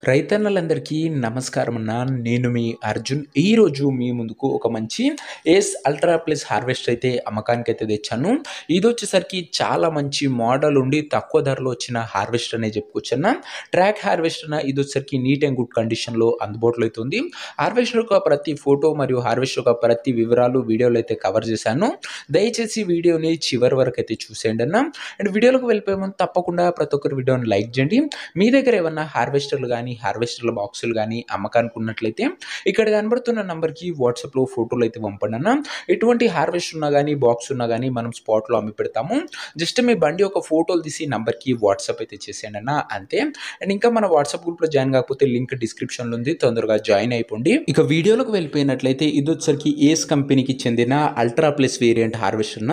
రైతన్నలందరికీ నమస్కారం అన్న. నేను మీ అర్జున్. ఈరోజు మీ ముందుకు ఒక మంచి ఏస్ అల్ట్రా ప్లస్ హార్వెస్టర్ అయితే అమ్మకానికైతే తెచ్చాను. ఇదొచ్చేసరికి చాలా మంచి మోడల్ ఉండి తక్కువ ధరలో వచ్చిన హార్వెస్టర్ అనే చెప్పుకోవచ్చన్న. ట్రాక్ హార్వెస్టర్ ఇదొచ్చేసరికి నీట్ అండ్ గుడ్ కండిషన్‌లో అందుబాటులో అయితే ఉంది. హార్వెస్టర్ యొక్క ప్రతి ఫోటో మరియు హార్వెస్టర్ యొక్క ప్రతి వివరాలు వీడియోలో అయితే కవర్ చేశాను. దయచేసి వీడియోని చివరి వరకు అయితే చూసేయండి అన్న. అండ్ వీడియోలోకి వెళ్ళిపోయే ముందు తప్పకుండా ప్రతి ఒక్కరు వీడియోని లైక్ చేయండి. మీ దగ్గర ఏమన్నా హార్వెస్టర్లు కానీ హార్వెస్టర్ల బాక్సులు కానీ అమ్మకానికి ఉన్నట్లయితే ఇక్కడ కనబడుతున్న నంబర్కి వాట్సాప్లో ఫోటోలు అయితే పంపండి అన్న. ఎటువంటి హార్వెస్టర్ ఉన్నా కానీ బాక్స్ ఉన్నా కానీ మనం స్పాట్లో అమ్మి పెడతాము. జస్ట్ మీ బండి ఒక ఫోటోలు తీసి నంబర్కి వాట్సాప్ అయితే చేసేయండి అన్న, అంతే. అండ్ ఇంకా మన వాట్సాప్ గ్రూప్లో జాయిన్ కాకపోతే లింక్ డిస్క్రిప్షన్లో ఉంది, తొందరగా జాయిన్ అయిపోండి. ఇక వీడియోలోకి వెళ్ళిపోయినట్లయితే ఇది వచ్చరికి ఏస్ కంపెనీకి చెందిన అల్ట్రా ప్లస్ వేరియంట్ హార్వెస్టర్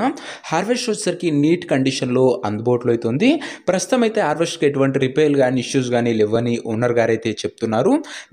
వచ్చేసరికి నీట్ కండిషన్లో అందుబాటులో అయితే ఉంది. ప్రస్తుతం అయితే హార్వెస్టర్కి ఎటువంటి రిపేర్లు కానీ ఇష్యూస్ కానీ లేవని ఓనర్ గారు అయితే చెప్తున్నారు.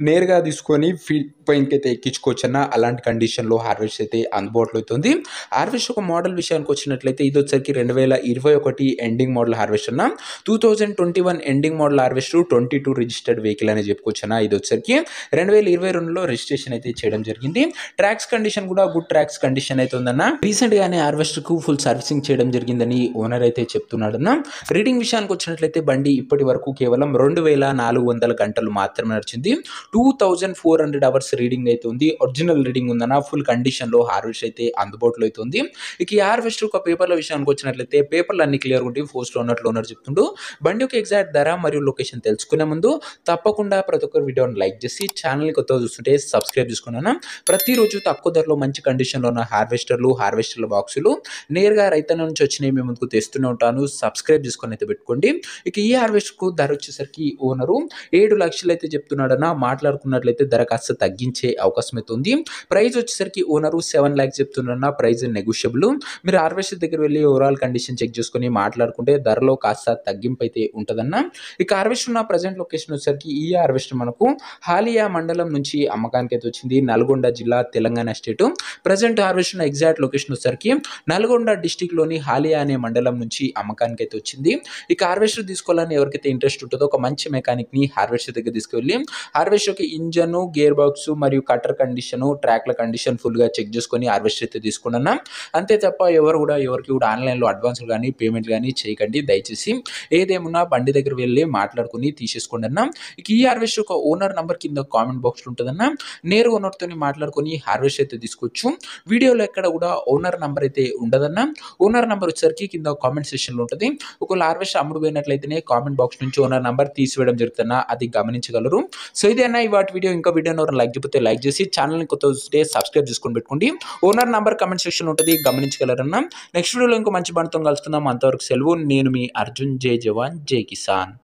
నేరుగా తీసుకొని ఫీల్డ్ పైనకి అయితే ఎక్కించుకోవచ్చన్న, అలాంటి కండిషన్లో హార్వెస్ట్ అయితే అందుబాటులో అవుతుంది. హార్వెస్ట్ ఒక మోడల్ విషయానికి వచ్చినట్లయితే ఇది వచ్చరికి 2021 ఎండింగ్ మోడల్ హార్వెస్ట్ అన్న. 2021 ending model harvest 22 registered vehicle అని చెప్పుకోవచ్చన్న. ఇది వచ్చరికి 2022లో రిజిస్ట్రేషన్ అయితే చేయడం జరిగింది. ట్రాక్స్ కండిషన్ కూడా గుడ్ ట్రాక్స్ కండిషన్ అయితే ఉందన్న. రీసెంట్ గానే హార్వెస్టర్ కు ఫుల్ సర్వీసింగ్ చేయడం జరిగిందని ఓనర్ అయితే చెప్తున్నాడన్న. రీడింగ్ విషయానికి వచ్చినట్లయితే బండి ఇప్పటి వరకు కేవలం 2400 గంటలు మాత్రమే నడిచింది. 2400 అవర్స్ రీడింగ్ అయితే ఉంది. ఒరిజినల్ రీడింగ్ ఉందన్న. ఫుల్ కండిషన్లో హార్వెస్ట్ అయితే అందుబాటులో అయితే ఉంది. ఇక ఈ హార్వెస్టర్ ఒక పేపర్ల విషయానికి వచ్చినట్లయితే పేపర్లు అన్ని క్లియర్ ఉంటాయి. పోస్ట్లో ఉన్నట్లు ఓనర్ చెప్తుంటూ బండి యొక్క ఎగ్జాక్ట్ ధర మరియు లొకేషన్ తెలుసుకునే ముందు తప్పకుండా ప్రతి ఒక్కరు వీడియోని లైక్ చేసి ఛానల్ని కొత్తగా చూస్తుంటే సబ్స్క్రైబ్ చేసుకున్నాను. ప్రతిరోజు తక్కువ ధరలో మంచి కండిషన్లో ఉన్న హార్వెస్టర్ల బాక్సులు నేరుగా రైతన్న నుంచి వచ్చినాయి మీ ముందుకు తెస్తూనే ఉంటాను. సబ్స్క్రైబ్ చేసుకొని అయితే పెట్టుకోండి. ఇక ఈ హార్వెస్టర్కు ధర వచ్చేసరికి ఓనరు 7 లక్షలు అయితే చెప్తున్నాడన్న. మాట్లాడుకున్నట్లయితే ధర కాస్త తగ్గించే అవకాశం అయితే ఉంది. ప్రైస్ వచ్చేసరికి ఓనరు 7 లాక్స్ చెప్తున్నాడన్న. Price negotiable. మీరు హార్వెస్టర్ దగ్గర వెళ్ళి ఓవరాల్ కండిషన్ చెక్ చేసుకొని మాట్లాడుకుంటే ధరలో కాస్త తగ్గింపు అయితే ఉంటుందన్న. ఇక హార్వెస్టర్ ఉన్న ప్రజెంట్ లొకేషన్ వచ్చేసరికి ఈ హార్వెస్టర్ మనకు హాలియా మండలం నుంచి అమ్మకానికి అయితే వచ్చింది. నల్గొండ జిల్లా, Telangana state. Present harvester exact location వచ్చేసరికి నల్గొండ డిస్టిక్లోని హాలియా అనే మండలం నుంచి అమ్మకానికి అయితే వచ్చింది. ఇక హార్వెస్టర్ తీసుకోవాలని ఎవరికైతే ఇంట్రెస్ట్ ఉంటుందో ఒక మంచి మెకానిక్ని హార్వెస్టర్ దగ్గర తీసుకువెళ్ళి హార్వెస్టర్కి ఇంజన్, గేర్ బాక్స్ మరియు కటర్ కండిషన్, ట్రాక్ల కండిషన్ ఫుల్గా చెక్ చేసుకొని హార్వెస్టర్ అయితే తీసుకున్నాను. అంతే తప్ప ఎవరికి కూడా ఆన్లైన్లో అడ్వాన్స్లు కానీ పేమెంట్ కానీ చేయకండి దయచేసి. ఏదేమున్నా బండి దగ్గర వెళ్ళి మాట్లాడుకుని తీసేసుకోండి అన్న. ఇక ఈ హార్వెస్టర్ ఒక ఓనర్ నంబర్ కింద కామెంట్ బాక్స్లో ఉంటుందన్న. నేరుగా ఓనర్తో మాట్లాడుకొని హార్వెస్టర్ అయితే తీసుకోవచ్చు. వీడియోలో ఎక్కడ కూడా ఓనర్ నంబర్ అయితే ఉండదన్న. ఓనర్ నంబర్ వచ్చేసరికి కింద కామెంట్ సెక్షన్లో ఉంటుంది. ఒకవేళ హార్వెస్టర్ అమ్ముడు పోయినట్లయితేనే కామెంట్ బాక్స్ నుంచి ఓనర్ నంబర్ తీసివేయడం జరుగుతుందన్న, అది గమనించగలరు. సో ఇదే అన్న ఈ వాటి వీడియో. ఇంకా వీడియోని ఎవరైనా లైక్ చేయకపోతే లైక్ చేసి ఛానల్ని కొత్త చూస్తే సబ్స్క్రైబ్ చేసుకొని పెట్టుకోండి. ఓనర్ నంబర్ కామెంట్ సెక్షన్లో ఉంటుంది, గమనించగలరన్న. నెక్స్ట్ వీడియోలో ఇంకో మంచి బండితో కలుసుకుందాం. అంతవరకు సెలవు. నేను మీ అర్జున్. జై జవాన్ జై కిసాన్.